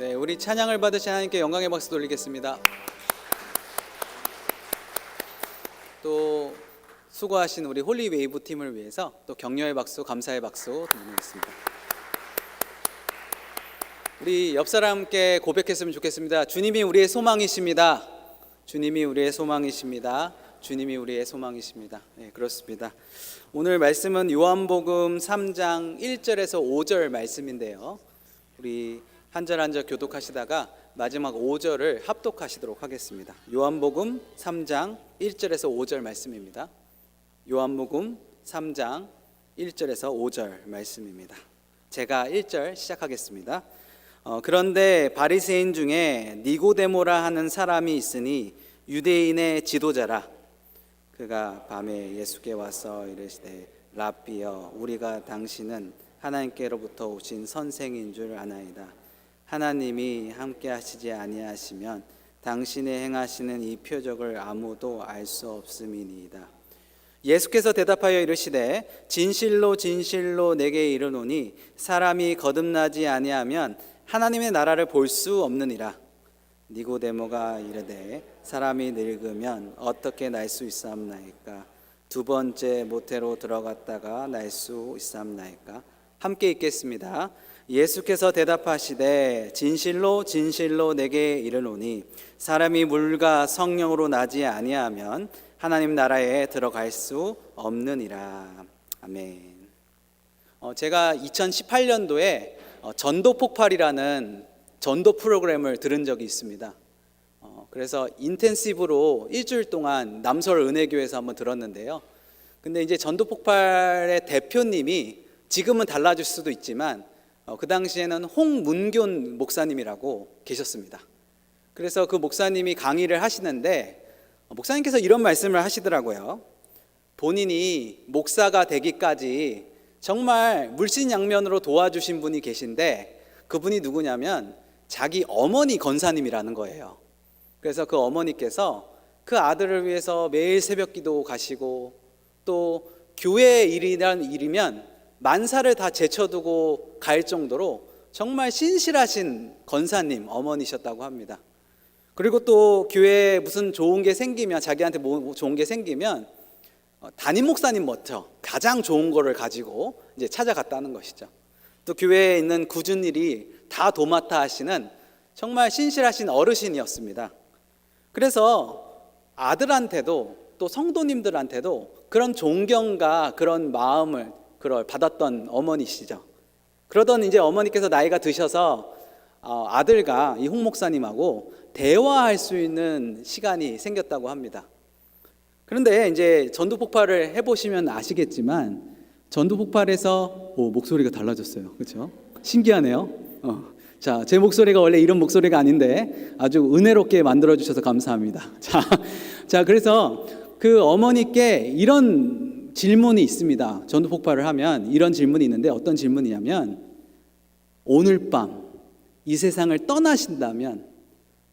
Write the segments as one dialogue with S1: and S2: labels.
S1: 네, 우리 찬양을 받으신 하나님께 영광의 박수 돌리겠습니다. 또 수고하신 우리 홀리웨이브 팀을 위해서 또 격려의 박수, 감사의 박수 드리겠습니다. 우리 옆 사람께 고백했으면 좋겠습니다. 주님이 우리의 소망이십니다. 주님이 우리의 소망이십니다. 주님이 우리의 소망이십니다. 네, 그렇습니다. 오늘 말씀은 요한복음 3장 1절에서 5절 말씀인데요, 우리 한 절 한 절 교독하시다가 마지막 5절을 합독하시도록 하겠습니다. 요한복음 3장 1절에서 5절 말씀입니다. 요한복음 3장 1절에서 5절 말씀입니다. 제가 1절 시작하겠습니다. 그런데 바리새인 중에 니고데모라 하는 사람이 있으니 유대인의 지도자라. 그가 밤에 예수께 와서 이르시되 랍비여, 우리가 당신은 하나님께로부터 오신 선생인 줄 아나이다. 하나님이 함께 하시지 아니하시면 당신의 행하시는 이 표적을 아무도 알 수 없음이니이다. 예수께서 대답하여 이르시되 진실로 진실로 내게 이르노니 사람이 거듭나지 아니하면 하나님의 나라를 볼 수 없느니라. 니고데모가 이르되 사람이 늙으면 어떻게 날 수 있사옵나이까? 두 번째 모태로 들어갔다가 날 수 있사옵나이까? 함께 읽겠습니다. 예수께서 대답하시되 진실로 진실로 내게 이르노니 사람이 물과 성령으로 나지 아니하면 하나님 나라에 들어갈 수 없느니라. 아멘. 제가 2018년도에 전도 폭발이라는 전도 프로그램을 들은 적이 있습니다. 그래서 인텐시브로 일주일 동안 남설 은혜교회에서 한번 들었는데요. 근데 이제 전도 폭발의 대표님이 지금은 달라질 수도 있지만 그 당시에는 홍문균 목사님이라고 계셨습니다. 그래서 그 목사님이 강의를 하시는데 목사님께서 이런 말씀을 하시더라고요. 본인이 목사가 되기까지 정말 물신양면으로 도와주신 분이 계신데 그분이 누구냐면 자기 어머니 권사님이라는 거예요. 그래서 그 어머니께서 그 아들을 위해서 매일 새벽기도 가시고 또 교회 일이면 만사를 다 제쳐두고 갈 정도로 정말 신실하신 권사님 어머니셨다고 합니다. 그리고 또 교회에 무슨 좋은 게 생기면, 자기한테 뭐 좋은 게 생기면 담임 목사님 먼저 가장 좋은 거를 가지고 이제 찾아갔다는 것이죠. 또 교회에 있는 굳은 일이 다 도맡아 하시는 정말 신실하신 어르신이었습니다. 그래서 아들한테도 또 성도님들한테도 그런 존경과 그런 마음을 받았던 어머니시죠. 그러던 이제 어머니께서 나이가 드셔서 아들과 이 홍 목사님하고 대화할 수 있는 시간이 생겼다고 합니다. 그런데 이제 전도 폭발을 해보시면 아시겠지만 전도 폭발에서 목소리가 달라졌어요. 그렇죠? 신기하네요. 자, 제 목소리가 원래 이런 목소리가 아닌데 아주 은혜롭게 만들어주셔서 감사합니다. 자, 그래서 그 어머니께 이런 질문이 있습니다. 전도 폭발을 하면 이런 질문이 있는데 어떤 질문이냐면 오늘 밤 이 세상을 떠나신다면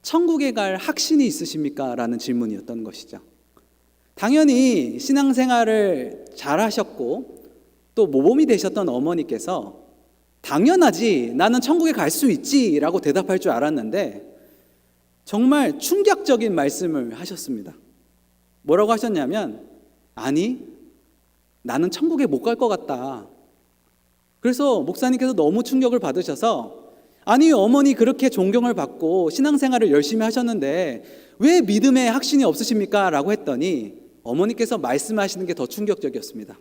S1: 천국에 갈 확신이 있으십니까? 라는 질문이었던 것이죠. 당연히 신앙생활을 잘 하셨고 또 모범이 되셨던 어머니께서 당연하지, 나는 천국에 갈 수 있지 라고 대답할 줄 알았는데 정말 충격적인 말씀을 하셨습니다. 뭐라고 하셨냐면 아니, 나는 천국에 못 갈 것 같다. 그래서 목사님께서 너무 충격을 받으셔서 아니, 어머니 그렇게 존경을 받고 신앙생활을 열심히 하셨는데 왜 믿음의 확신이 없으십니까? 라고 했더니 어머니께서 말씀하시는 게 더 충격적이었습니다.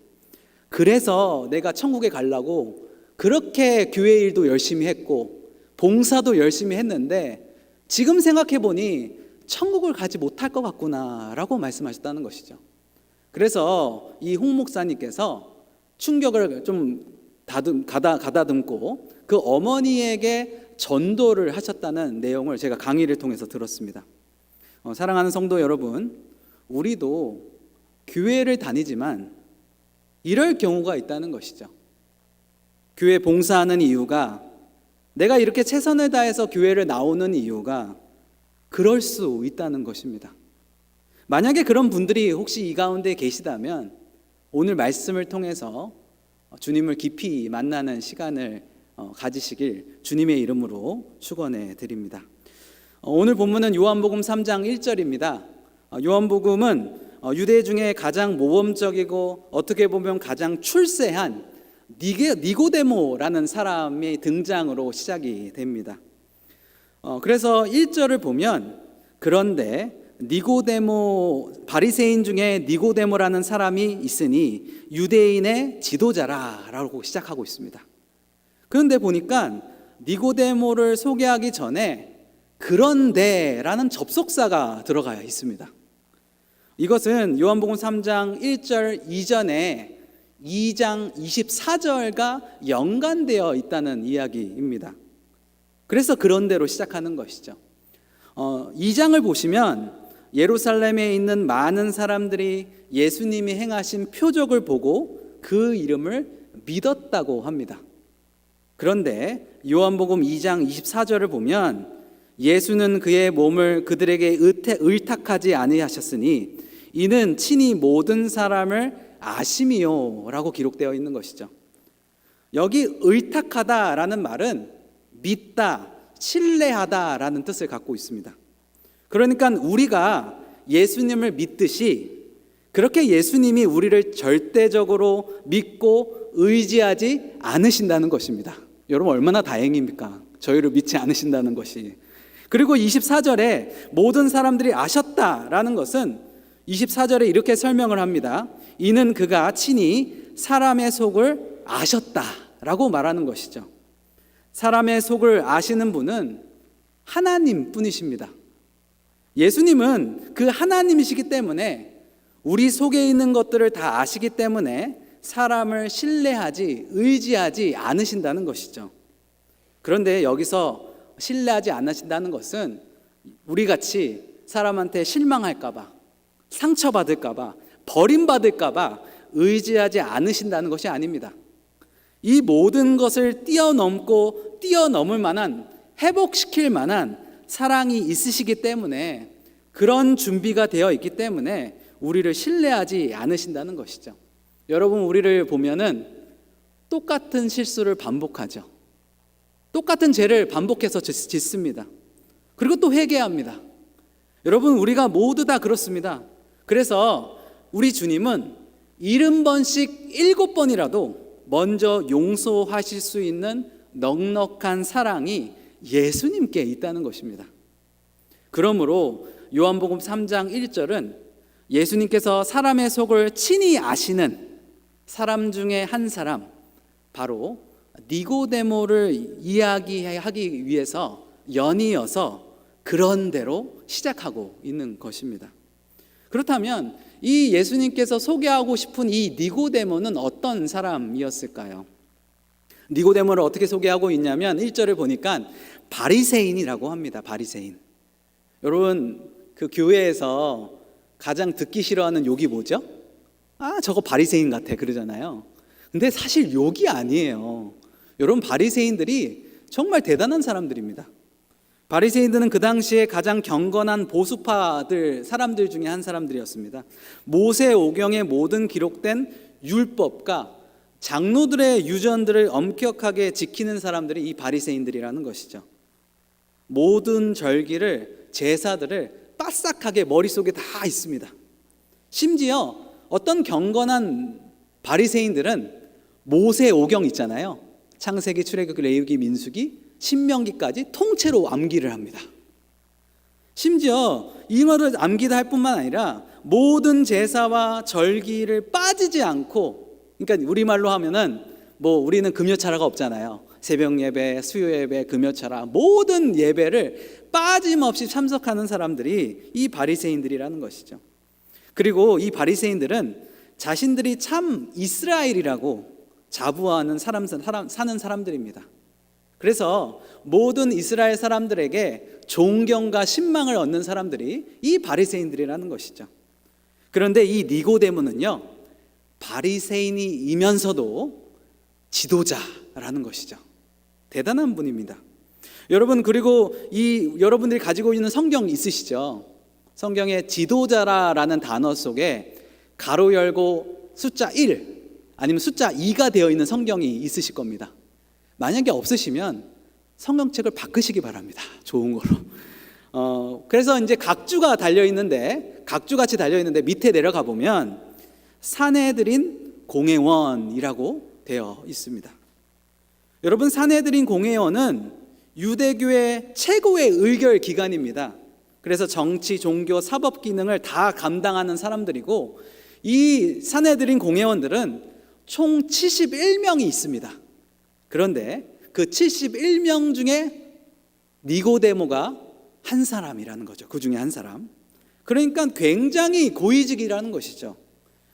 S1: 그래서 내가 천국에 가려고 그렇게 교회 일도 열심히 했고 봉사도 열심히 했는데 지금 생각해보니 천국을 가지 못할 것 같구나 라고 말씀하셨다는 것이죠. 그래서 이 홍 목사님께서 충격을 좀 가다듬고 그 어머니에게 전도를 하셨다는 내용을 제가 강의를 통해서 들었습니다. 사랑하는 성도 여러분, 우리도 교회를 다니지만 이럴 경우가 있다는 것이죠. 교회 봉사하는 이유가, 내가 이렇게 최선을 다해서 교회를 나오는 이유가 그럴 수 있다는 것입니다. 만약에 그런 분들이 혹시 이 가운데 계시다면 오늘 말씀을 통해서 주님을 깊이 만나는 시간을 가지시길 주님의 이름으로 축원해 드립니다. 오늘 본문은 요한복음 3장 1절입니다. 요한복음은 유대 중에 가장 모범적이고 어떻게 보면 가장 출세한 니고데모라는 사람의 등장으로 시작이 됩니다. 그래서 1절을 보면 그런데 바리새인 중에 니고데모라는 사람이 있으니 유대인의 지도자라라고 시작하고 있습니다. 그런데 보니까 니고데모를 소개하기 전에 그런데라는 접속사가 들어가 있습니다. 이것은 요한복음 3장 1절 이전에 2장 24절과 연관되어 있다는 이야기입니다. 그래서 그런데로 시작하는 것이죠. 2장을 보시면 예루살렘에 있는 많은 사람들이 예수님이 행하신 표적을 보고 그 이름을 믿었다고 합니다. 그런데 요한복음 2장 24절을 보면 예수는 그의 몸을 그들에게 의탁하지 아니하셨으니 이는 친히 모든 사람을 아심이요 라고 기록되어 있는 것이죠. 여기 의탁하다라는 말은 믿다, 신뢰하다라는 뜻을 갖고 있습니다. 그러니까 우리가 예수님을 믿듯이 그렇게 예수님이 우리를 절대적으로 믿고 의지하지 않으신다는 것입니다. 여러분 얼마나 다행입니까? 저희를 믿지 않으신다는 것이. 그리고 24절에 모든 사람들이 아셨다라는 것은 24절에 이렇게 설명을 합니다. 이는 그가 친히 사람의 속을 아셨다라고 말하는 것이죠. 사람의 속을 아시는 분은 하나님 뿐이십니다. 예수님은 그 하나님이시기 때문에 우리 속에 있는 것들을 다 아시기 때문에 사람을 신뢰하지, 의지하지 않으신다는 것이죠. 그런데 여기서 신뢰하지 않으신다는 것은 우리같이 사람한테 실망할까봐, 상처받을까봐, 버림받을까봐 의지하지 않으신다는 것이 아닙니다. 이 모든 것을 뛰어넘을 만한, 회복시킬 만한 사랑이 있으시기 때문에, 그런 준비가 되어 있기 때문에 우리를 신뢰하지 않으신다는 것이죠. 여러분, 우리를 보면은 똑같은 실수를 반복하죠. 똑같은 죄를 반복해서 짓습니다. 그리고 또 회개합니다. 여러분, 우리가 모두 다 그렇습니다. 그래서 우리 주님은 70번씩 7번이라도 먼저 용서하실 수 있는 넉넉한 사랑이 예수님께 있다는 것입니다. 그러므로 요한복음 3장 1절은 예수님께서 사람의 속을 친히 아시는 사람 중에 한 사람, 바로 니고데모를 이야기하기 위해서 연이어서 그런 대로 시작하고 있는 것입니다. 그렇다면 이 예수님께서 소개하고 싶은 이 니고데모는 어떤 사람이었을까요? 니고데모를 어떻게 소개하고 있냐면 1절을 보니까 바리새인이라고 합니다. 바리새인. 여러분, 그 교회에서 가장 듣기 싫어하는 욕이 뭐죠? 저거 바리새인 같아 그러잖아요. 근데 사실 욕이 아니에요. 여러분, 바리새인들이 정말 대단한 사람들입니다. 바리새인들은 그 당시에 가장 경건한 보수파들 사람들 중에 한 사람들이었습니다. 모세오경에 모든 기록된 율법과 장로들의 유전들을 엄격하게 지키는 사람들이 이 바리새인들이라는 것이죠. 모든 절기를, 제사들을 빠싹하게 머릿속에 다 있습니다. 심지어 어떤 경건한 바리새인들은 모세오경 있잖아요. 창세기, 출애굽기, 레위기, 민수기, 신명기까지 통째로 암기를 합니다. 심지어 이거를 암기도 할 뿐만 아니라 모든 제사와 절기를 빠지지 않고, 그러니까 우리말로 하면은 우리는 금요차라가 없잖아요. 새벽 예배, 수요 예배, 금요차라, 모든 예배를 빠짐없이 참석하는 사람들이 이 바리새인들이라는 것이죠. 그리고 이 바리새인들은 자신들이 참 이스라엘이라고 자부하는 사는 사람들입니다. 그래서 모든 이스라엘 사람들에게 존경과 신망을 얻는 사람들이 이 바리새인들이라는 것이죠. 그런데 이 니고데모는요, 바리새인이면서도 지도자라는 것이죠. 대단한 분입니다. 여러분, 그리고 여러분들이 가지고 있는 성경 있으시죠? 성경에 지도자라는 단어 속에 가로 열고 숫자 1 아니면 숫자 2가 되어 있는 성경이 있으실 겁니다. 만약에 없으시면 성경책을 바꾸시기 바랍니다. 좋은 거로. 그래서 이제 각주가 달려있는데, 각주같이 달려있는데 밑에 내려가 보면 사내들인 공회원이라고 되어 있습니다. 여러분, 사내들인 공회원은 유대교의 최고의 의결 기관입니다. 그래서 정치, 종교, 사법 기능을 다 감당하는 사람들이고, 이 사내들인 공회원들은 총 71명이 있습니다. 그런데 그 71명 중에 니고데모가 한 사람이라는 거죠. 그 중에 한 사람. 그러니까 굉장히 고위직이라는 것이죠.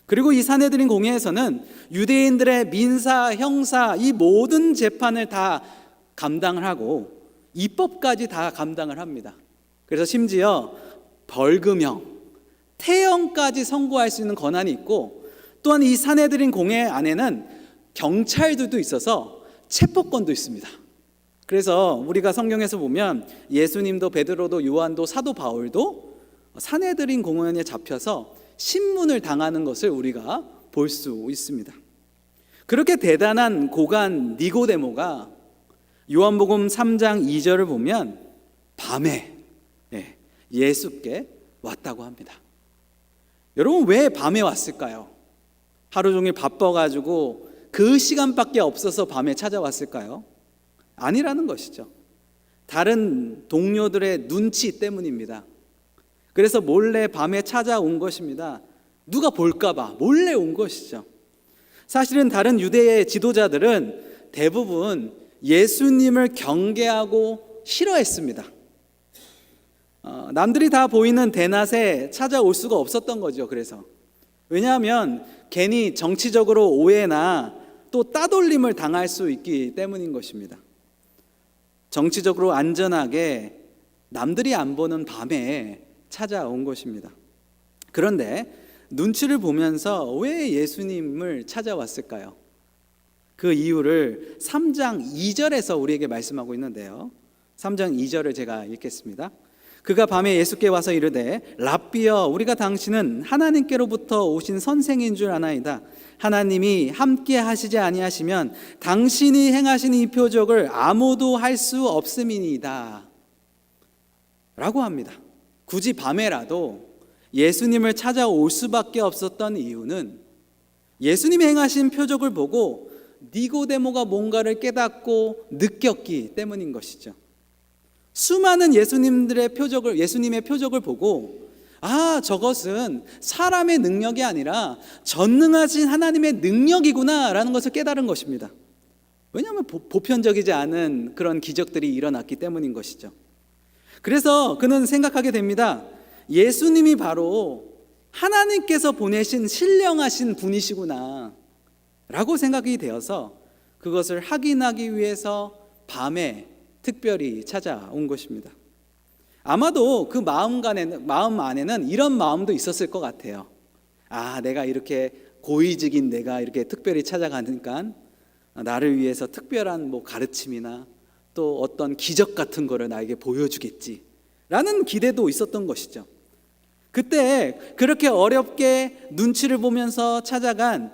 S1: 그리고 이 사내들인 공회에서는 유대인들의 민사, 형사 이 모든 재판을 다 감당을 하고 입법까지 다 감당을 합니다. 그래서 심지어 벌금형, 태형까지 선고할 수 있는 권한이 있고, 또한 이 사내들인 공회 안에는 경찰들도 있어서 체포권도 있습니다. 그래서 우리가 성경에서 보면 예수님도 베드로도 요한도 사도 바울도 사내들인 공회에 잡혀서 신문을 당하는 것을 우리가 볼 수 있습니다. 그렇게 대단한 고관 니고데모가 요한복음 3장 2절을 보면 밤에 예수께 왔다고 합니다. 여러분, 왜 밤에 왔을까요? 하루 종일 바빠가지고 그 시간밖에 없어서 밤에 찾아왔을까요? 아니라는 것이죠. 다른 동료들의 눈치 때문입니다. 그래서 몰래 밤에 찾아온 것입니다. 누가 볼까봐 몰래 온 것이죠. 사실은 다른 유대의 지도자들은 대부분 예수님을 경계하고 싫어했습니다. 남들이 다 보이는 대낮에 찾아올 수가 없었던 거죠. 그래서 왜냐하면 괜히 정치적으로 오해나 또 따돌림을 당할 수 있기 때문인 것입니다. 정치적으로 안전하게 남들이 안 보는 밤에 찾아온 것입니다. 그런데 눈치를 보면서 왜 예수님을 찾아왔을까요? 그 이유를 3장 2절에서 우리에게 말씀하고 있는데요. 3장 2절을 제가 읽겠습니다. 그가 밤에 예수께 와서 이르되 랍비여, 우리가 당신은 하나님께로부터 오신 선생인 줄 아나이다. 하나님이 함께 하시지 아니하시면 당신이 행하신 이 표적을 아무도 할 수 없음이니이다 라고 합니다. 굳이 밤에라도 예수님을 찾아올 수밖에 없었던 이유는 예수님이 행하신 표적을 보고 니고데모가 뭔가를 깨닫고 느꼈기 때문인 것이죠. 수많은 예수님의 표적을 보고 저것은 사람의 능력이 아니라 전능하신 하나님의 능력이구나 라는 것을 깨달은 것입니다. 왜냐하면 보편적이지 않은 그런 기적들이 일어났기 때문인 것이죠. 그래서 그는 생각하게 됩니다. 예수님이 바로 하나님께서 보내신 신령하신 분이시구나 라고 생각이 되어서 그것을 확인하기 위해서 밤에 특별히 찾아온 것입니다. 아마도 그 마음 안에는 이런 마음도 있었을 것 같아요. 내가 이렇게 고위직인 내가 이렇게 특별히 찾아가니까 나를 위해서 특별한 가르침이나 또 어떤 기적 같은 거를 나에게 보여주겠지 라는 기대도 있었던 것이죠. 그때 그렇게 어렵게 눈치를 보면서 찾아간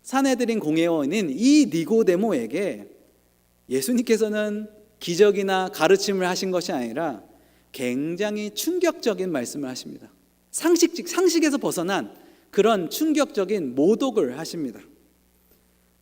S1: 사내들인 공회원인 이 니고데모에게 예수님께서는 기적이나 가르침을 하신 것이 아니라 굉장히 충격적인 말씀을 하십니다. 상식에서 벗어난 그런 충격적인 모독을 하십니다.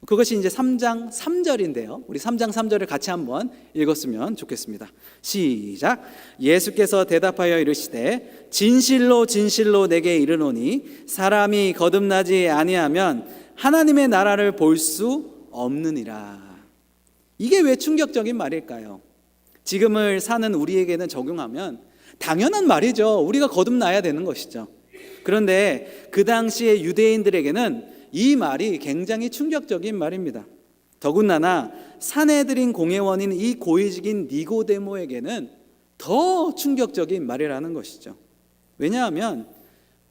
S1: 그것이 이제 3장 3절인데요. 우리 3장 3절을 같이 한번 읽었으면 좋겠습니다. 시작. 예수께서 대답하여 이르시되 진실로 진실로 내게 이르노니 사람이 거듭나지 아니하면 하나님의 나라를 볼 수 없느니라. 이게 왜 충격적인 말일까요? 지금을 사는 우리에게는 적용하면 당연한 말이죠. 우리가 거듭나야 되는 것이죠. 그런데 그 당시의 유대인들에게는 이 말이 굉장히 충격적인 말입니다. 더군다나 사내들인 공회원인 이 고위직인 니고데모에게는 더 충격적인 말이라는 것이죠. 왜냐하면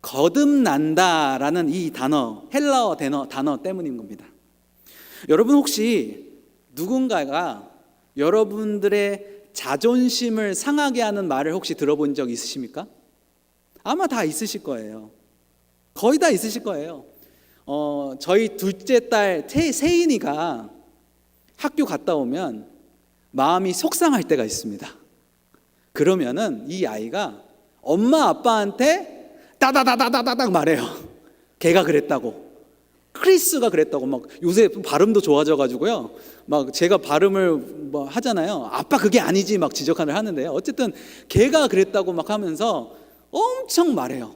S1: 거듭난다라는 이 단어, 헬라어 단어 때문인 겁니다. 여러분, 혹시 누군가가 여러분들의 자존심을 상하게 하는 말을 혹시 들어본 적 있으십니까? 아마 다 있으실 거예요. 거의 다 있으실 거예요. 저희 둘째 딸 세인이가 학교 갔다 오면 마음이 속상할 때가 있습니다. 그러면은 이 아이가 엄마 아빠한테 따다다다다닥 말해요. 걔가 그랬다고, 크리스가 그랬다고. 막 요새 발음도 좋아져 가지고요, 막 제가 발음을 뭐 하잖아요. 아빠 그게 아니지 막 지적을 하는데요, 어쨌든 걔가 그랬다고 막 하면서 엄청 말해요.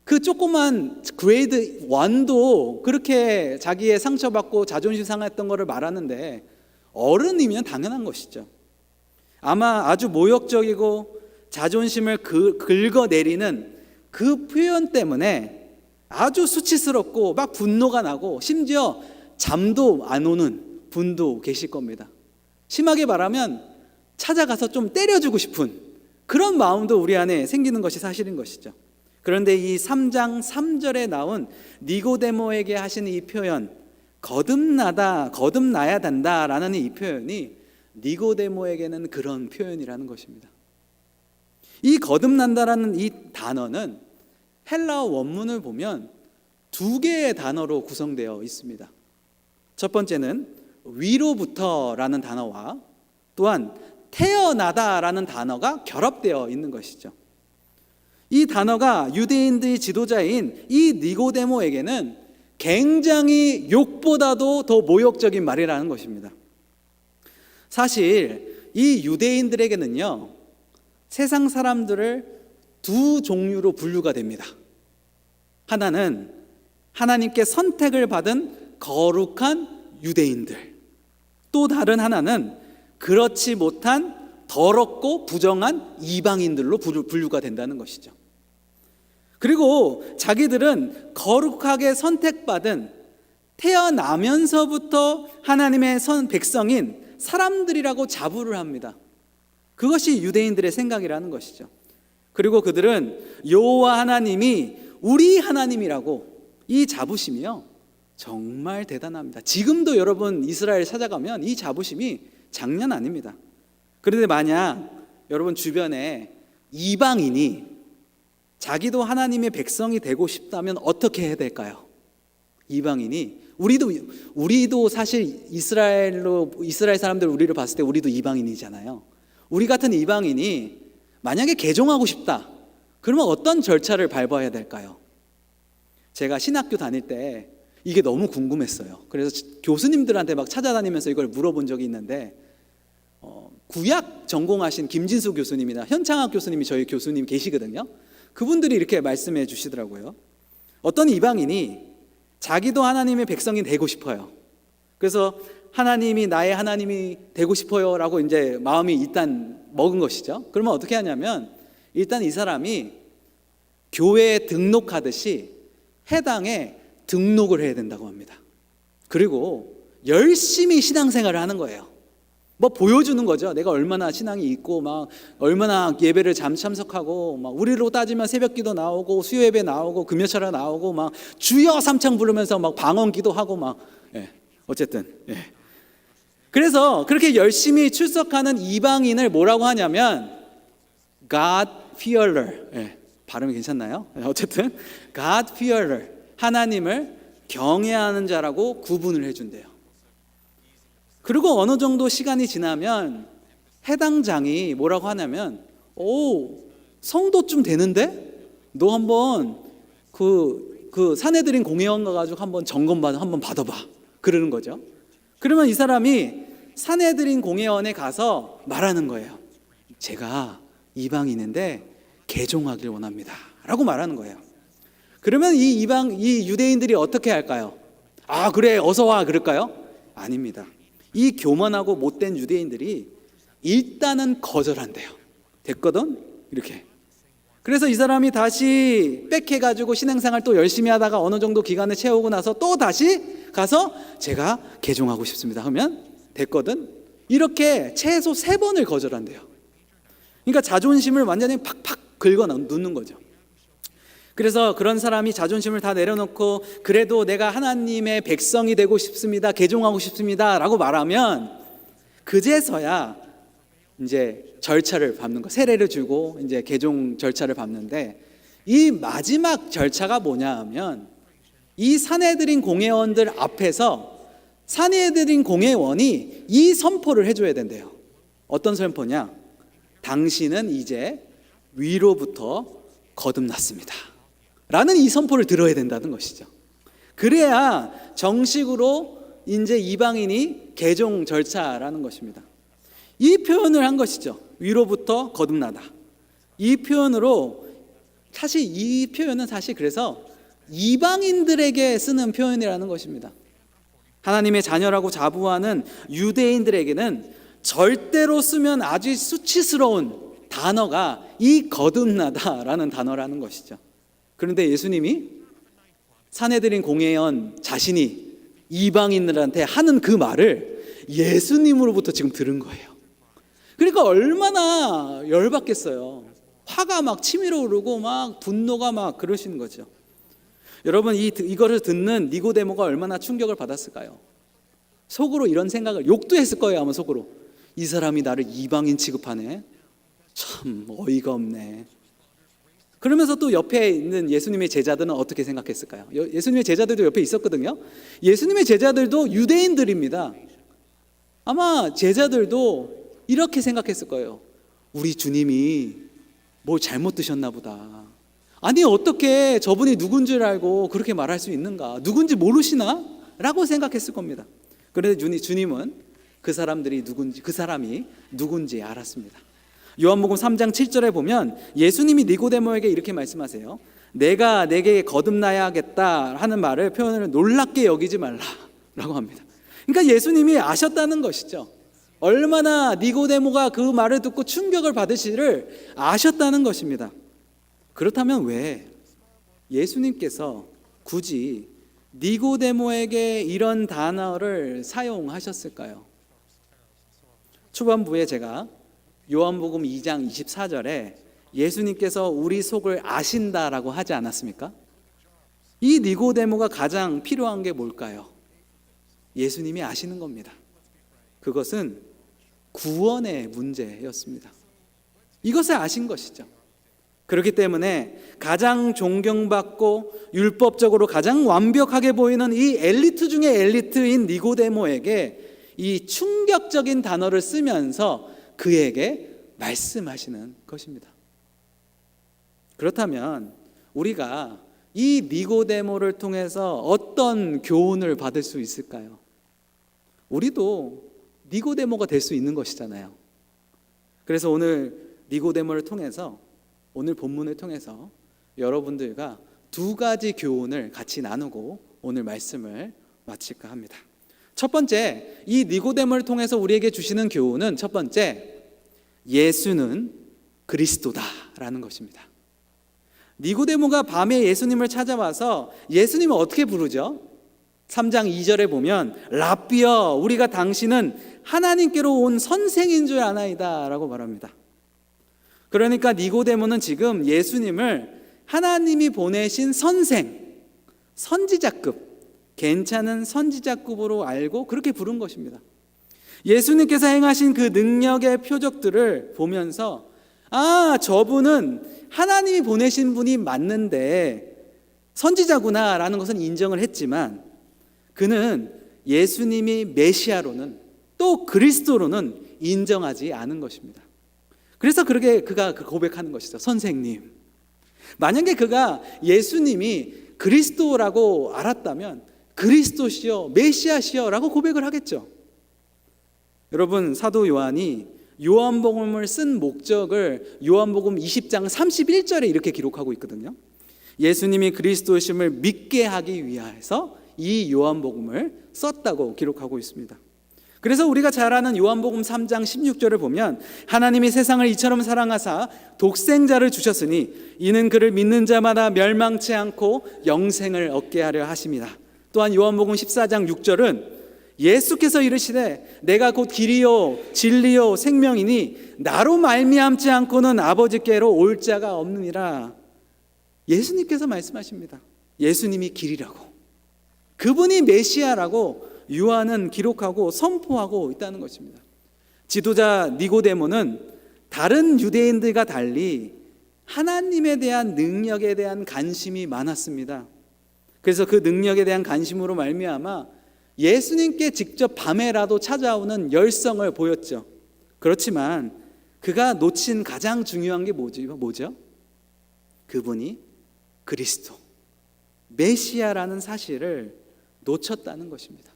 S1: 그 조그만 그레이드 1도 그렇게 자기의 상처받고 자존심 상했던 거를 말하는데, 어른이면 당연한 것이죠. 아마 아주 모욕적이고 자존심을 긁어내리는 그 표현 때문에 아주 수치스럽고 막 분노가 나고 심지어 잠도 안 오는 분도 계실 겁니다. 심하게 말하면 찾아가서 좀 때려주고 싶은 그런 마음도 우리 안에 생기는 것이 사실인 것이죠. 그런데 이 3장 3절에 나온 니고데모에게 하시는 이 표현, 거듭나야 된다라는 이 표현이 니고데모에게는 그런 표현이라는 것입니다. 이 거듭난다라는 이 단어는 헬라어 원문을 보면 두 개의 단어로 구성되어 있습니다. 첫 번째는 위로부터라는 단어와 또한 태어나다라는 단어가 결합되어 있는 것이죠. 이 단어가 유대인들의 지도자인 이 니고데모에게는 굉장히 욕보다도 더 모욕적인 말이라는 것입니다. 사실 이 유대인들에게는요, 세상 사람들을 두 종류로 분류가 됩니다. 하나는 하나님께 선택을 받은 거룩한 유대인들, 또 다른 하나는 그렇지 못한 더럽고 부정한 이방인들로 분류가 된다는 것이죠. 그리고 자기들은 거룩하게 선택받은, 태어나면서부터 하나님의 백성인 사람들이라고 자부를 합니다. 그것이 유대인들의 생각이라는 것이죠. 그리고 그들은 여호와 하나님이 우리 하나님이라고, 이 자부심이요 정말 대단합니다. 지금도 여러분 이스라엘 찾아가면 이 자부심이 장난 아닙니다. 그런데 만약 여러분 주변에 이방인이 자기도 하나님의 백성이 되고 싶다면 어떻게 해야 될까요? 이방인이, 우리도 사실 이스라엘 사람들 우리를 봤을 때 우리도 이방인이잖아요. 우리 같은 이방인이 만약에 개종하고 싶다, 그러면 어떤 절차를 밟아야 될까요? 제가 신학교 다닐 때 이게 너무 궁금했어요. 그래서 교수님들한테 막 찾아다니면서 이걸 물어본 적이 있는데, 구약 전공하신 김진수 교수님이나 현창학 교수님이 저희 교수님 계시거든요. 그분들이 이렇게 말씀해 주시더라고요. 어떤 이방인이 자기도 하나님의 백성이 되고 싶어요. 그래서 하나님이 나의 하나님이 되고 싶어요 라고 이제 마음이 일단 먹은 것이죠. 그러면 어떻게 하냐면, 일단 이 사람이 교회에 등록하듯이 해당에 등록을 해야 된다고 합니다. 그리고 열심히 신앙생활을 하는 거예요. 뭐 보여주는 거죠. 내가 얼마나 신앙이 있고 막 얼마나 예배를 참석하고, 막 우리로 따지면 새벽기도 나오고 수요예배 나오고 금요철에 나오고 막 주여 삼창 부르면서 막 방언기도 하고 막, 어쨌든 그래서 그렇게 열심히 출석하는 이방인을 뭐라고 하냐면 God fearer. 발음이 괜찮나요? 어쨌든 God fearer, 하나님을 경외하는 자라고 구분을 해준대요. 그리고 어느 정도 시간이 지나면 해당장이 뭐라고 하냐면, 성도쯤 되는데 너 한번 그 사내들인 공회원 가가지고 한번 한번 받아봐, 그러는 거죠. 그러면 이 사람이 사내들인 공회원에 가서 말하는 거예요. 제가 이방인인데 개종하길 원합니다 라고 말하는 거예요. 그러면 이 유대인들이 어떻게 할까요? 아 그래 어서 와 그럴까요? 아닙니다. 이 교만하고 못된 유대인들이 일단은 거절한대요. 됐거든? 이렇게. 그래서 이 사람이 다시 백해가지고 신앙생활 또 열심히 하다가 어느 정도 기간을 채우고 나서 또 다시 가서 제가 개종하고 싶습니다 하면 됐거든? 이렇게 최소 3번을 거절한대요. 그러니까 자존심을 완전히 팍팍 긁어 놓는 거죠. 그래서 그런 사람이 자존심을 다 내려놓고 그래도 내가 하나님의 백성이 되고 싶습니다, 개종하고 싶습니다 라고 말하면 그제서야 이제 절차를 밟는 거, 세례를 주고 이제 개종 절차를 밟는데, 이 마지막 절차가 뭐냐 하면 이 사내들인 공회원들 앞에서 산헤드린 공회원이 이 선포를 해줘야 된대요. 어떤 선포냐? 당신은 이제 위로부터 거듭났습니다 라는 이 선포를 들어야 된다는 것이죠. 그래야 정식으로 이제 이방인이 개종 절차라는 것입니다. 이 표현을 한 것이죠. 위로부터 거듭나다. 이 표현으로 사실 이 표현은 사실 그래서 이방인들에게 쓰는 표현이라는 것입니다. 하나님의 자녀라고 자부하는 유대인들에게는 절대로 쓰면 아주 수치스러운 단어가 이 거듭나다라는 단어라는 것이죠. 그런데 예수님이 산헤드린 공회원 자신이 이방인들한테 하는 그 말을 예수님으로부터 지금 들은 거예요. 그러니까 얼마나 열받겠어요. 화가 막 치밀어 오르고 막 분노가 막 그러시는 거죠. 여러분 이거를 듣는 니고데모가 얼마나 충격을 받았을까요? 속으로 이런 생각을 욕도 했을 거예요. 아마 속으로 이 사람이 나를 이방인 취급하네. 참 어이가 없네. 그러면서 또 옆에 있는 예수님의 제자들은 어떻게 생각했을까요? 예수님의 제자들도 옆에 있었거든요. 예수님의 제자들도 유대인들입니다. 아마 제자들도 이렇게 생각했을 거예요. 우리 주님이 뭘 잘못 드셨나 보다. 아니 어떻게 저분이 누군지 알고 그렇게 말할 수 있는가? 누군지 모르시나? 라고 생각했을 겁니다. 그런데 주님은 그 사람이 누군지 알았습니다. 요한복음 3장 7절에 보면 예수님이 니고데모에게 이렇게 말씀하세요. 내가 내게 거듭나야겠다 하는 말을 표현을 놀랍게 여기지 말라라고 합니다. 그러니까 예수님이 아셨다는 것이죠. 얼마나 니고데모가 그 말을 듣고 충격을 받으시를 아셨다는 것입니다. 그렇다면 왜 예수님께서 굳이 니고데모에게 이런 단어를 사용하셨을까요? 초반부에 제가 요한복음 2장 24절에 예수님께서 우리 속을 아신다라고 하지 않았습니까? 이 니고데모가 가장 필요한 게 뭘까요? 예수님이 아시는 겁니다. 그것은 구원의 문제였습니다. 이것을 아신 것이죠. 그렇기 때문에 가장 존경받고 율법적으로 가장 완벽하게 보이는 이 엘리트 중에 엘리트인 니고데모에게 이 충격적인 단어를 쓰면서 그에게 말씀하시는 것입니다. 그렇다면 우리가 이 니고데모를 통해서 어떤 교훈을 받을 수 있을까요? 우리도 니고데모가 될 수 있는 것이잖아요. 그래서 오늘 니고데모를 통해서, 오늘 본문을 통해서 여러분들과 두 가지 교훈을 같이 나누고 오늘 말씀을 마칠까 합니다. 첫 번째, 이 니고데모를 통해서 우리에게 주시는 교훈은 첫 번째, 예수는 그리스도다라는 것입니다. 니고데모가 밤에 예수님을 찾아와서 예수님을 어떻게 부르죠? 3장 2절에 보면 라삐여, 우리가 당신은 하나님께로 온 선생인 줄 아나이다 라고 말합니다. 그러니까 니고데모는 지금 예수님을 하나님이 보내신 선생, 선지자급, 괜찮은 선지자급으로 알고 그렇게 부른 것입니다. 예수님께서 행하신 그 능력의 표적들을 보면서 저분은 하나님이 보내신 분이 맞는데 선지자구나 라는 것은 인정을 했지만 그는 예수님이 메시아로는 또 그리스도로는 인정하지 않은 것입니다. 그래서 그가 고백하는 것이죠. 선생님. 만약에 그가 예수님이 그리스도라고 알았다면 그리스도시여 메시아시여 라고 고백을 하겠죠. 여러분, 사도 요한이 요한복음을 쓴 목적을 요한복음 20장 31절에 이렇게 기록하고 있거든요. 예수님이 그리스도심을 믿게 하기 위해서 이 요한복음을 썼다고 기록하고 있습니다. 그래서 우리가 잘 아는 요한복음 3장 16절을 보면 하나님이 세상을 이처럼 사랑하사 독생자를 주셨으니 이는 그를 믿는 자마다 멸망치 않고 영생을 얻게 하려 하심이다. 또한 요한복음 14장 6절은 예수께서 이르시되 내가 곧 길이요 진리요 생명이니 나로 말미암지 않고는 아버지께로 올 자가 없느니라. 예수님께서 말씀하십니다. 예수님이 길이라고, 그분이 메시아라고 요한은 기록하고 선포하고 있다는 것입니다. 지도자 니고데모는 다른 유대인들과 달리 하나님에 대한 능력에 대한 관심이 많았습니다. 그래서 그 능력에 대한 관심으로 말미암아 예수님께 직접 밤에라도 찾아오는 열성을 보였죠. 그렇지만 그가 놓친 가장 중요한 게 뭐죠? 그분이 그리스도, 메시아라는 사실을 놓쳤다는 것입니다.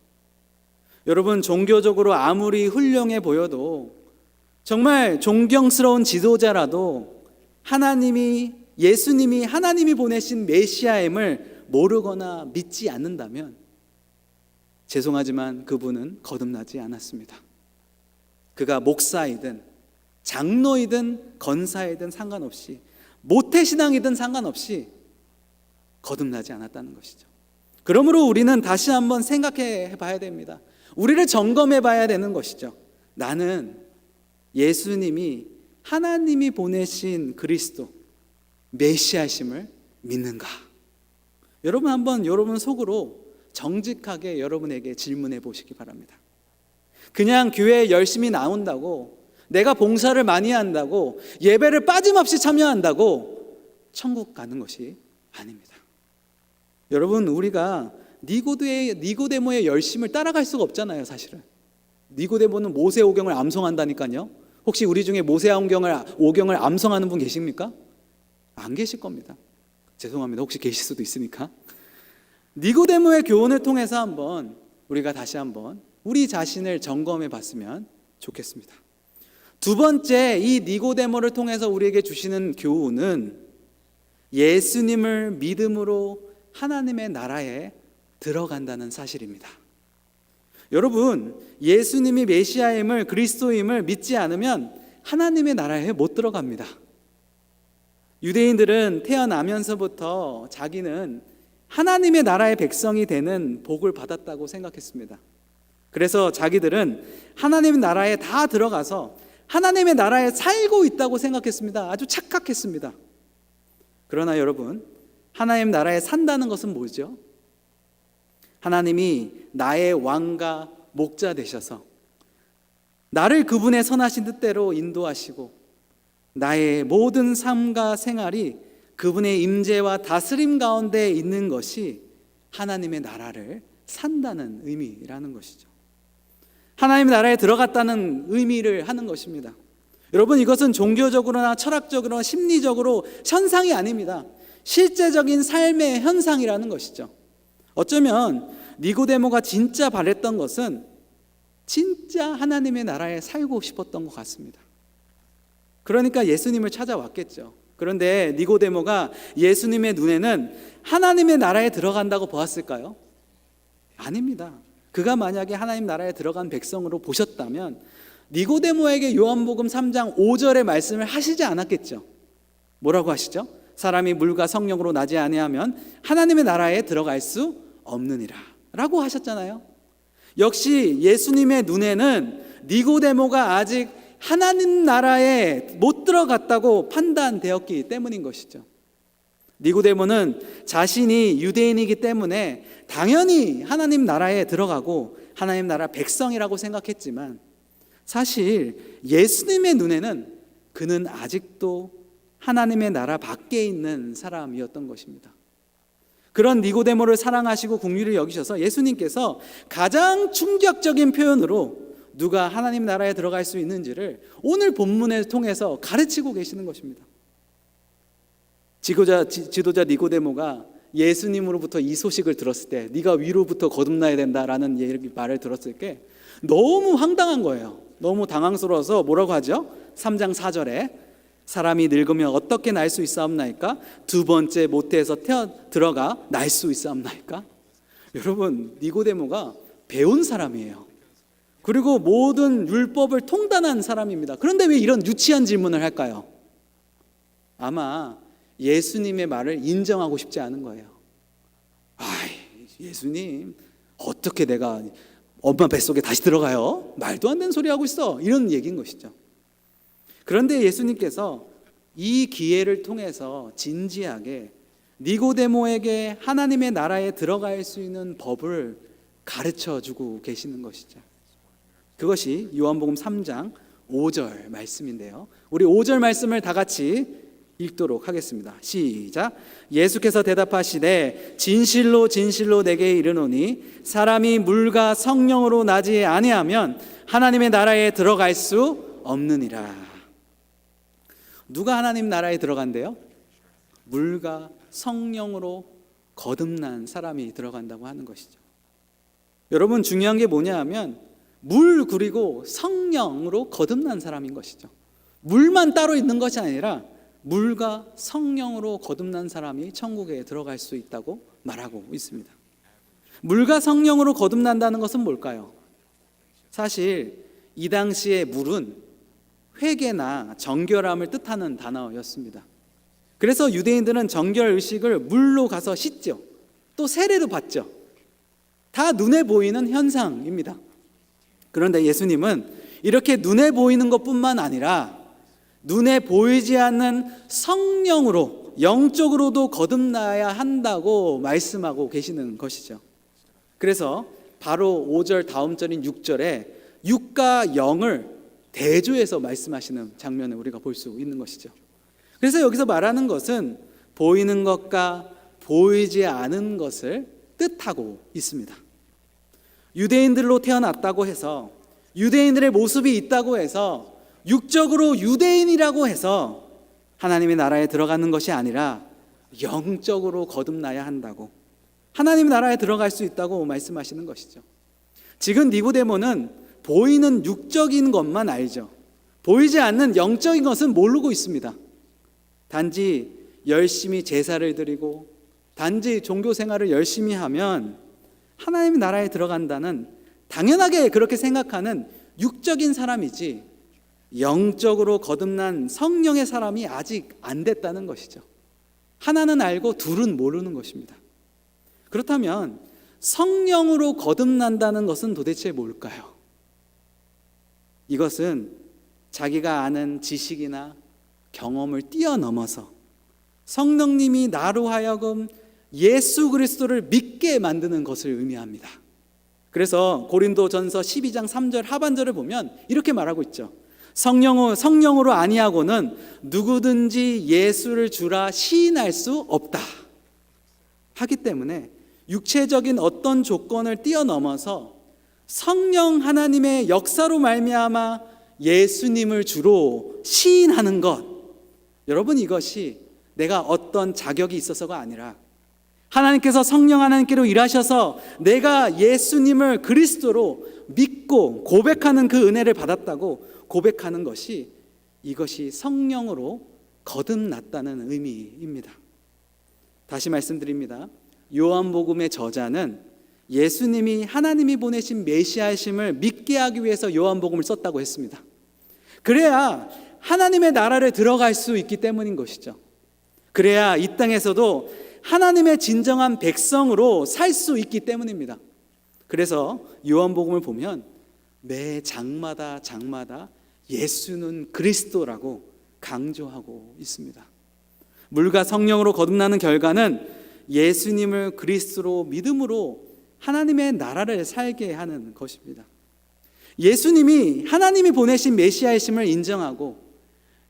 S1: 여러분, 종교적으로 아무리 훌륭해 보여도, 정말 존경스러운 지도자라도 예수님이 하나님이 보내신 메시아임을 모르거나 믿지 않는다면 죄송하지만 그분은 거듭나지 않았습니다. 그가 목사이든 장로이든 건사이든 상관없이, 모태신앙이든 상관없이 거듭나지 않았다는 것이죠. 그러므로 우리는 다시 한번 생각해 봐야 됩니다. 우리를 점검해 봐야 되는 것이죠. 나는 예수님이 하나님이 보내신 그리스도 메시아심을 믿는가? 여러분, 한번 여러분 속으로 정직하게 여러분에게 질문해 보시기 바랍니다. 그냥 교회에 열심히 나온다고, 내가 봉사를 많이 한다고, 예배를 빠짐없이 참여한다고 천국 가는 것이 아닙니다. 여러분, 우리가 니고데모의 열심을 따라갈 수가 없잖아요. 사실은 니고데모는 모세오경을 암송한다니까요. 혹시 우리 중에 모세오경을 암송하는 분 계십니까? 안 계실 겁니다. 죄송합니다. 혹시 계실 수도 있으니까. 니고데모의 교훈을 통해서 한번 우리가 다시 한번 우리 자신을 점검해 봤으면 좋겠습니다. 두 번째, 이 니고데모를 통해서 우리에게 주시는 교훈은 예수님을 믿음으로 하나님의 나라에 들어간다는 사실입니다. 여러분, 예수님이 메시아임을, 그리스도임을 믿지 않으면 하나님의 나라에 못 들어갑니다. 유대인들은 태어나면서부터 자기는 하나님의 나라의 백성이 되는 복을 받았다고 생각했습니다. 그래서 자기들은 하나님의 나라에 다 들어가서 하나님의 나라에 살고 있다고 생각했습니다. 아주 착각했습니다. 그러나 여러분, 하나님 나라에 산다는 것은 뭐죠? 하나님이 나의 왕과 목자 되셔서 나를 그분의 선하신 뜻대로 인도하시고 나의 모든 삶과 생활이 그분의 임재와 다스림 가운데 있는 것이 하나님의 나라를 산다는 의미라는 것이죠. 하나님의 나라에 들어갔다는 의미를 하는 것입니다. 여러분, 이것은 종교적으로나 철학적으로나 심리적으로 현상이 아닙니다. 실제적인 삶의 현상이라는 것이죠. 어쩌면 니고데모가 진짜 바랬던 것은 진짜 하나님의 나라에 살고 싶었던 것 같습니다. 그러니까 예수님을 찾아왔겠죠. 그런데 니고데모가 예수님의 눈에는 하나님의 나라에 들어간다고 보았을까요? 아닙니다. 그가 만약에 하나님 나라에 들어간 백성으로 보셨다면 니고데모에게 요한복음 3장 5절의 말씀을 하시지 않았겠죠. 뭐라고 하시죠? 사람이 물과 성령으로 나지 아니하면 하나님의 나라에 들어갈 수 없느니라 라고 하셨잖아요. 역시 예수님의 눈에는 니고데모가 아직 하나님 나라에 못 들어갔다고 판단되었기 때문인 것이죠. 니고데모는 자신이 유대인이기 때문에 당연히 하나님 나라에 들어가고 하나님 나라 백성이라고 생각했지만 사실 예수님의 눈에는 그는 아직도 하나님의 나라 밖에 있는 사람이었던 것입니다. 그런 니고데모를 사랑하시고 긍휼히 여기셔서 예수님께서 가장 충격적인 표현으로 누가 하나님 나라에 들어갈 수 있는지를 오늘 본문을 통해서 가르치고 계시는 것입니다. 지도자 니고데모가 예수님으로부터 이 소식을 들었을 때 네가 위로부터 거듭나야 된다라는 말을 들었을 때 너무 황당한 거예요. 너무 당황스러워서 뭐라고 하죠? 3장 4절에 사람이 늙으면 어떻게 날 수 있사옵나이까? 두 번째 모태에서 들어가 날 수 있사옵나이까? 여러분, 니고데모가 배운 사람이에요. 그리고 모든 율법을 통달한 사람입니다. 그런데 왜 이런 유치한 질문을 할까요? 아마 예수님의 말을 인정하고 싶지 않은 거예요. 예수님, 어떻게 내가 엄마 뱃속에 다시 들어가요? 말도 안 되는 소리 하고 있어. 이런 얘기인 것이죠. 그런데 예수님께서 이 기회를 통해서 진지하게 니고데모에게 하나님의 나라에 들어갈 수 있는 법을 가르쳐주고 계시는 것이죠. 그것이 요한복음 3장 5절 말씀인데요. 우리 5절 말씀을 다 같이 읽도록 하겠습니다. 시작. 예수께서 대답하시되 진실로 진실로 내게 이르노니 사람이 물과 성령으로 나지 아니하면 하나님의 나라에 들어갈 수 없느니라. 누가 하나님 나라에 들어간대요? 물과 성령으로 거듭난 사람이 들어간다고 하는 것이죠. 여러분, 중요한 게 뭐냐 하면 물 그리고 성령으로 거듭난 사람인 것이죠. 물만 따로 있는 것이 아니라 물과 성령으로 거듭난 사람이 천국에 들어갈 수 있다고 말하고 있습니다. 물과 성령으로 거듭난다는 것은 뭘까요? 사실 이 당시의 물은 회개나 정결함을 뜻하는 단어였습니다. 그래서 유대인들은 정결 의식을 물로 가서 씻죠. 또 세례도 받죠. 다 눈에 보이는 현상입니다. 그런데 예수님은 이렇게 눈에 보이는 것뿐만 아니라 눈에 보이지 않는 성령으로 영적으로도 거듭나야 한다고 말씀하고 계시는 것이죠. 그래서 바로 5절 다음 절인 6절에 육과 영을 대조해서 말씀하시는 장면을 우리가 볼 수 있는 것이죠. 그래서 여기서 말하는 것은 보이는 것과 보이지 않은 것을 뜻하고 있습니다. 유대인들로 태어났다고 해서, 유대인들의 모습이 있다고 해서, 육적으로 유대인이라고 해서 하나님의 나라에 들어가는 것이 아니라 영적으로 거듭나야 한다고, 하나님의 나라에 들어갈 수 있다고 말씀하시는 것이죠. 지금 니고데모는 보이는 육적인 것만 알죠. 보이지 않는 영적인 것은 모르고 있습니다. 단지 열심히 제사를 드리고 단지 종교 생활을 열심히 하면 하나님의 나라에 들어간다는, 당연하게 그렇게 생각하는 육적인 사람이지 영적으로 거듭난 성령의 사람이 아직 안 됐다는 것이죠. 하나는 알고 둘은 모르는 것입니다. 그렇다면 성령으로 거듭난다는 것은 도대체 뭘까요? 이것은 자기가 아는 지식이나 경험을 뛰어넘어서 성령님이 나로 하여금 예수 그리스도를 믿게 만드는 것을 의미합니다. 그래서 고린도전서 12장 3절 하반절을 보면 이렇게 말하고 있죠. 성령으로 아니하고는 누구든지 예수를 주라 시인할 수 없다 하기 때문에 육체적인 어떤 조건을 뛰어넘어서 성령 하나님의 역사로 말미암아 예수님을 주로 시인하는 것, 여러분, 이것이 내가 어떤 자격이 있어서가 아니라 하나님께서 성령 하나님께로 일하셔서 내가 예수님을 그리스도로 믿고 고백하는 그 은혜를 받았다고 고백하는 것이, 이것이 성령으로 거듭났다는 의미입니다. 다시 말씀드립니다. 요한복음의 저자는 예수님이 하나님이 보내신 메시아이심을 믿게 하기 위해서 요한복음을 썼다고 했습니다. 그래야 하나님의 나라를 들어갈 수 있기 때문인 것이죠. 그래야 이 땅에서도 하나님의 진정한 백성으로 살 수 있기 때문입니다. 그래서 요한복음을 보면 매 장마다 예수는 그리스도라고 강조하고 있습니다. 물과 성령으로 거듭나는 결과는 예수님을 그리스도로 믿음으로 하나님의 나라를 살게 하는 것입니다. 예수님이 하나님이 보내신 메시아이심을 인정하고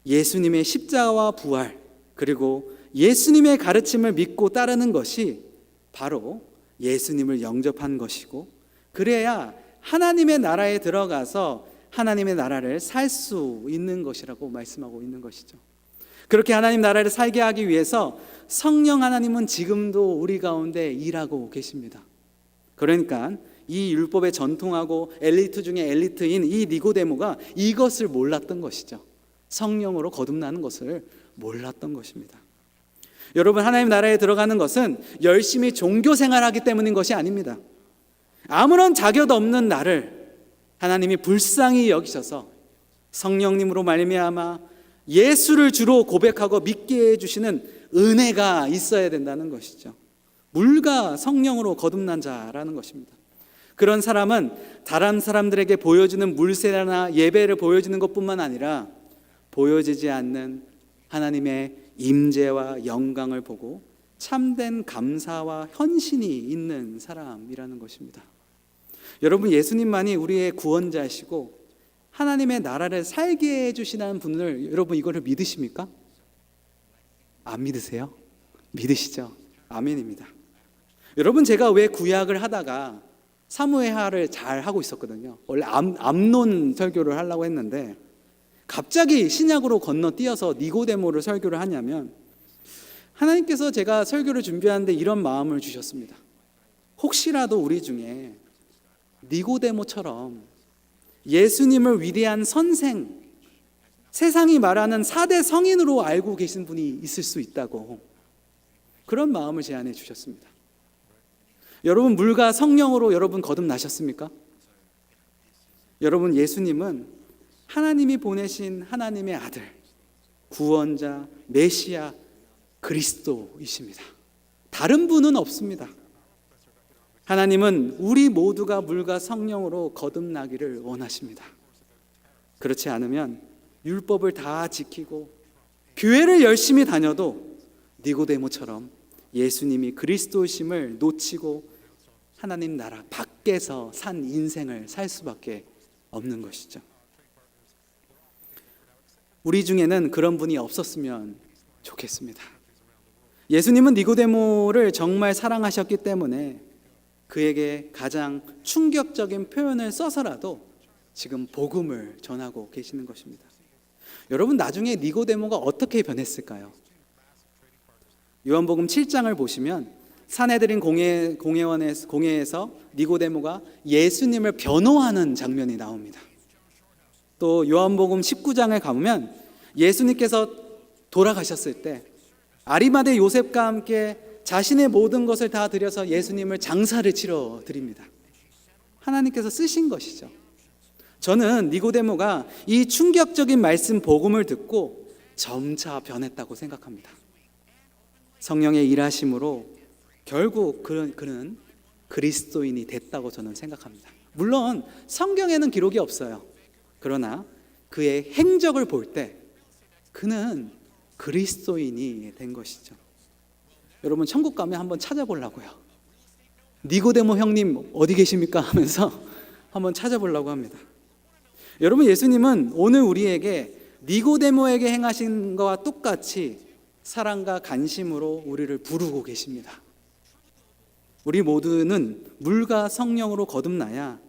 S1: 예수님의 십자가와 부활, 그리고 예수님의 가르침을 믿고 따르는 것이 바로 예수님을 영접한 것이고, 그래야 하나님의 나라에 들어가서 하나님의 나라를 살 수 있는 것이라고 말씀하고 있는 것이죠. 그렇게 하나님 나라를 살게 하기 위해서 성령 하나님은 지금도 우리 가운데 일하고 계십니다. 그러니까 이 율법에 전통하고 엘리트 중에 엘리트인 이 니고데모가 이것을 몰랐던 것이죠. 성령으로 거듭나는 것을 몰랐던 것입니다. 여러분, 하나님 나라에 들어가는 것은 열심히 종교 생활하기 때문인 것이 아닙니다. 아무런 자격 없는 나를 하나님이 불쌍히 여기셔서 성령님으로 말미암아 예수를 주로 고백하고 믿게 해주시는 은혜가 있어야 된다는 것이죠. 물과 성령으로 거듭난 자라는 것입니다. 그런 사람은 다른 사람들에게 보여주는 물세례나 예배를 보여주는 것뿐만 아니라 보여지지 않는 하나님의 임재와 영광을 보고 참된 감사와 헌신이 있는 사람이라는 것입니다. 여러분, 예수님만이 우리의 구원자시고 하나님의 나라를 살게 해주시는 분을 여러분 이거를 믿으십니까? 안 믿으세요? 믿으시죠? 아멘입니다. 여러분, 제가 왜 구약을 하다가 사무엘하를 잘 하고 있었거든요. 원래 암론 설교를 하려고 했는데 갑자기 신약으로 건너뛰어서 니고데모를 설교를 하냐면, 하나님께서 제가 설교를 준비하는데 이런 마음을 주셨습니다. 혹시라도 우리 중에 니고데모처럼 예수님을 위대한 선생, 세상이 말하는 4대 성인으로 알고 계신 분이 있을 수 있다고, 그런 마음을 제안해 주셨습니다. 여러분, 물과 성령으로 여러분 거듭나셨습니까? 여러분, 예수님은 하나님이 보내신 하나님의 아들, 구원자, 메시아, 그리스도이십니다. 다른 분은 없습니다. 하나님은 우리 모두가 물과 성령으로 거듭나기를 원하십니다. 그렇지 않으면 율법을 다 지키고 교회를 열심히 다녀도 니고데모처럼 예수님이 그리스도심을 놓치고 하나님 나라 밖에서 산 인생을 살 수밖에 없는 것이죠. 우리 중에는 그런 분이 없었으면 좋겠습니다. 예수님은 니고데모를 정말 사랑하셨기 때문에 그에게 가장 충격적인 표현을 써서라도 지금 복음을 전하고 계시는 것입니다. 여러분, 나중에 니고데모가 어떻게 변했을까요? 요한복음 7장을 보시면 사내들인 공회에서 니고데모가 예수님을 변호하는 장면이 나옵니다. 또 요한복음 19장에 가보면 예수님께서 돌아가셨을 때 아리마대 요셉과 함께 자신의 모든 것을 다 드려서 예수님을 장사를 치러 드립니다. 하나님께서 쓰신 것이죠. 저는 니고데모가 이 충격적인 말씀 복음을 듣고 점차 변했다고 생각합니다. 성령의 일하심으로 결국 그는 그리스도인이 됐다고 저는 생각합니다. 물론 성경에는 기록이 없어요. 그러나 그의 행적을 볼 때 그는 그리스도인이 된 것이죠. 여러분, 천국 가면 한번 찾아보려고요. 니고데모 형님 어디 계십니까? 하면서 한번 찾아보려고 합니다. 여러분, 예수님은 오늘 우리에게 니고데모에게 행하신 것과 똑같이 사랑과 간심으로 우리를 부르고 계십니다. 우리 모두는 물과 성령으로 거듭나야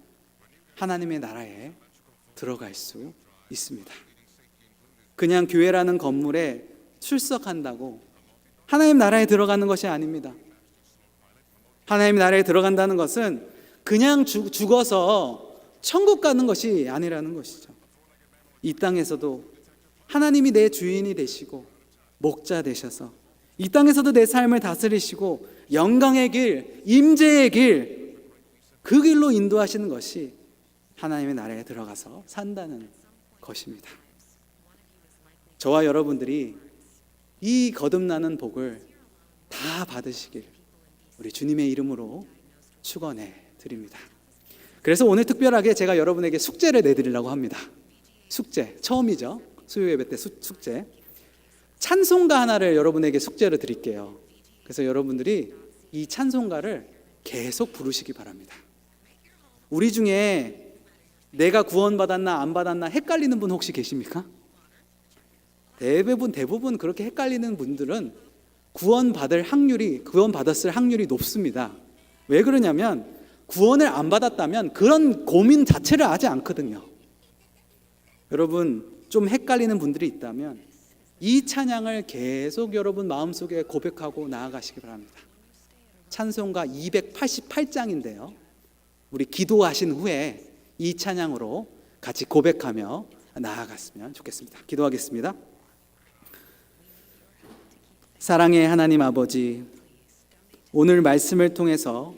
S1: 하나님의 나라에 들어갈 수 있습니다. 그냥 교회라는 건물에 출석한다고 하나님 나라에 들어가는 것이 아닙니다. 하나님 나라에 들어간다는 것은 그냥 죽어서 천국 가는 것이 아니라는 것이죠. 이 땅에서도 하나님이 내 주인이 되시고 목자 되셔서 이 땅에서도 내 삶을 다스리시고 영광의 길, 임재의 길, 그 길로 인도하시는 것이 하나님의 나라에 들어가서 산다는 것입니다. 저와 여러분들이 이 거듭나는 복을 다 받으시길 우리 주님의 이름으로 축원해 드립니다. 그래서 오늘 특별하게 제가 여러분에게 숙제를 내드리려고 합니다. 숙제, 처음이죠. 수요 예배 때 숙제. 찬송가 하나를 여러분에게 숙제로 드릴게요. 그래서 여러분들이 이 찬송가를 계속 부르시기 바랍니다. 우리 중에 내가 구원받았나 안 받았나 헷갈리는 분 혹시 계십니까? 대부분 그렇게 헷갈리는 분들은 구원받았을 확률이 높습니다. 왜 그러냐면 구원을 안 받았다면 그런 고민 자체를 하지 않거든요. 여러분, 좀 헷갈리는 분들이 있다면 이 찬양을 계속 여러분 마음속에 고백하고 나아가시기 바랍니다. 찬송가 288장인데요. 우리 기도하신 후에 이 찬양으로 같이 고백하며 나아갔으면 좋겠습니다. 기도하겠습니다. 사랑의 하나님 아버지, 오늘 말씀을 통해서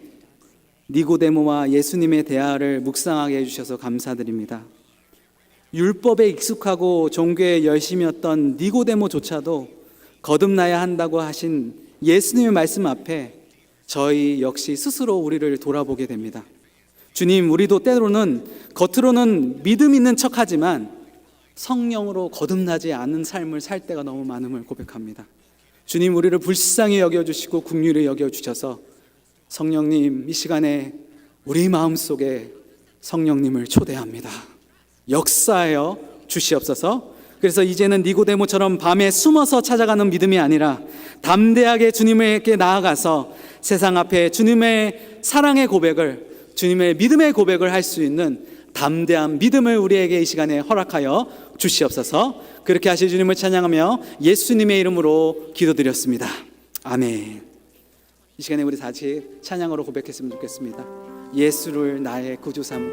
S1: 니고데모와 예수님의 대화를 묵상하게 해주셔서 감사드립니다. 율법에 익숙하고 종교에 열심이었던 니고데모조차도 거듭나야 한다고 하신 예수님의 말씀 앞에 저희 역시 스스로 우리를 돌아보게 됩니다. 주님, 우리도 때로는 겉으로는 믿음 있는 척하지만 성령으로 거듭나지 않은 삶을 살 때가 너무 많음을 고백합니다. 주님, 우리를 불쌍히 여겨주시고 긍휼히 여겨주셔서 성령님, 이 시간에 우리 마음속에 성령님을 초대합니다. 역사하여 주시옵소서. 그래서 이제는 니고데모처럼 밤에 숨어서 찾아가는 믿음이 아니라 담대하게 주님에게 나아가서 세상 앞에 주님의 사랑의 고백을, 주님의 믿음의 고백을 할 수 있는 담대한 믿음을 우리에게 이 시간에 허락하여 주시옵소서. 그렇게 하실 주님을 찬양하며 예수님의 이름으로 기도드렸습니다. 아멘. 이 시간에 우리 다시 찬양으로 고백했으면 좋겠습니다. 예수를 나의 구주 삼